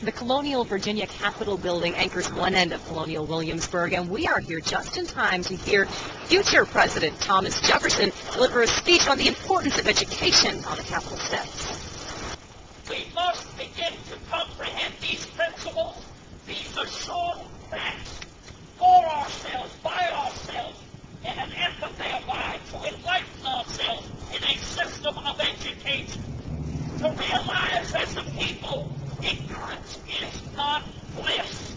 The Colonial Virginia Capitol building anchors one end of Colonial Williamsburg, and we are here just in time to hear future President Thomas Jefferson deliver a speech on the importance of education on the Capitol steps. We must begin to comprehend these principles, these assured facts, for ourselves, by ourselves, in an effort thereby to enlighten ourselves in a system of education, to realize as a people ignorance is not bliss,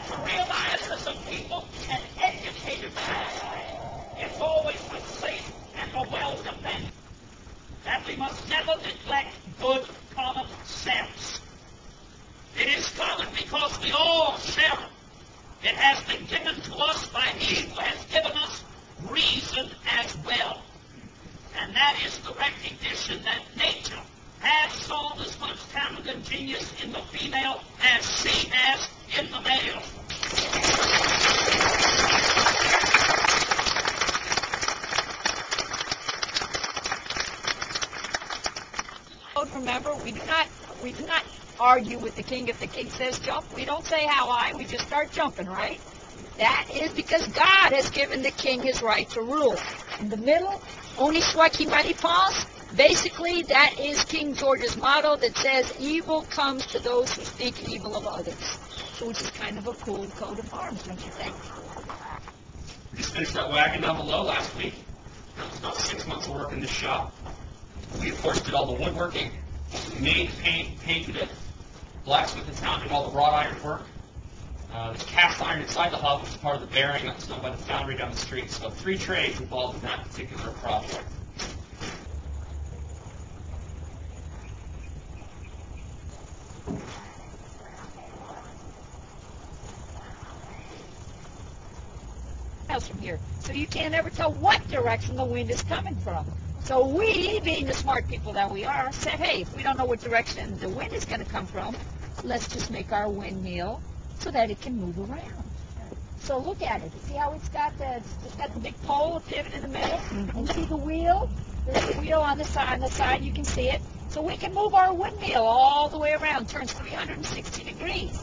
to realize as a people an educated man is always a safe and a well-defended, that we must never neglect good common sense. It is common because we all share it. It has been given to us by He who has given us reason as well. And that is the recognition that nature has sown as much talent and genius in the female as she has in the male. Remember, we do not argue with the king. If the king says jump, we don't say how high, we just start jumping, right? That is because God has given the king his right to rule. In the middle, Oni Swaki Mani Pas, basically that is King George's motto that says evil comes to those who speak evil of others. So which is kind of a cool coat of arms, don't you think? We just finished that wagon down below last week. It was about 6 months of work in this shop. We, of course, did all the woodworking, made, painted it, blacksmith and founded all the wrought iron work. There's cast iron inside the hub, which is part of the bearing that's done by the foundry down the street. So 3 trades involved in that particular project. From here, so you can't ever tell what direction the wind is coming from. So we, being the smart people that we are, said, hey, if we don't know what direction the wind is going to come from, let's just make our windmill so that it can move around. So look at it. See how it's got the big pole, a pivot in the middle, and see the wheel? There's the wheel on the side. On the side, you can see it. So we can move our windmill all the way around. Turns 360 degrees.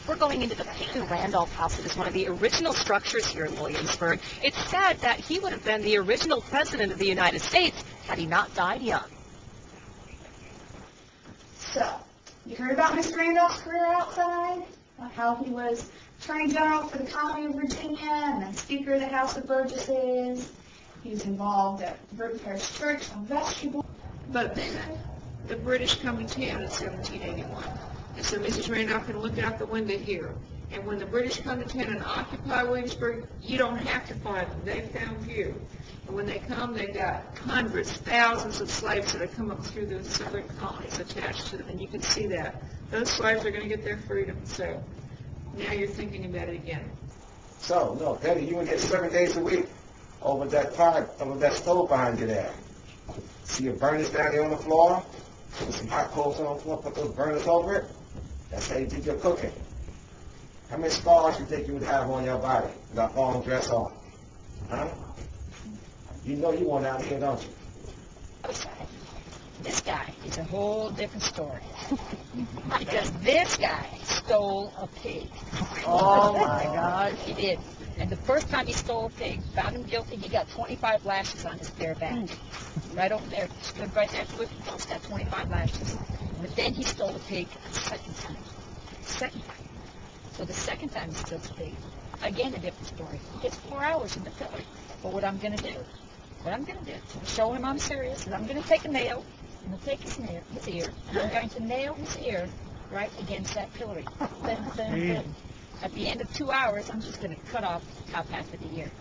We're going into the Peyton Randolph House. It is one of the original structures here in Williamsburg. It's said that he would have been the original president of the United States had he not died young. So, you heard about Mr. Randolph's career outside? How he was Attorney General for the Colony of Virginia and then Speaker of the House of Burgesses. He was involved at the Burton Parish Church on vestibule. But then the British come in town in 1781. And so Mrs. Randolph can look out the window here. And when the British come to town and occupy Williamsburg, you don't have to find them. They found you. And when they come, they've got hundreds, thousands of slaves that have come up through the southern colonies attached to them. And you can see that. Those slaves are going to get their freedom. So now you're thinking about it again. So, no, Betty, you in here 7 days a week over that fire, over that stove behind you there. See your burners down there on the floor? Put some hot coals on the floor, put those burners over it. That's how you did your cooking. How many scars you think you would have on your body with that long dress on? Huh? You know you want out of here, don't you? This guy is a whole different story. Because this guy stole a pig. Oh my God, he did. And the first time he stole a pig, found him guilty, he got 25 lashes on his bare back. Right over there, stood right there, got 25 lashes. But then he stole a pig a second time. So the second time he steals a pig, again a different story. He gets 4 hours in the pillory. But what I'm going to do, to show him I'm serious, is I'm going to take a nail, and I'll take his ear, and I'm going to nail his ear right against that pillory. Then. At the end of 2 hours, I'm just going to cut off top half of the ear.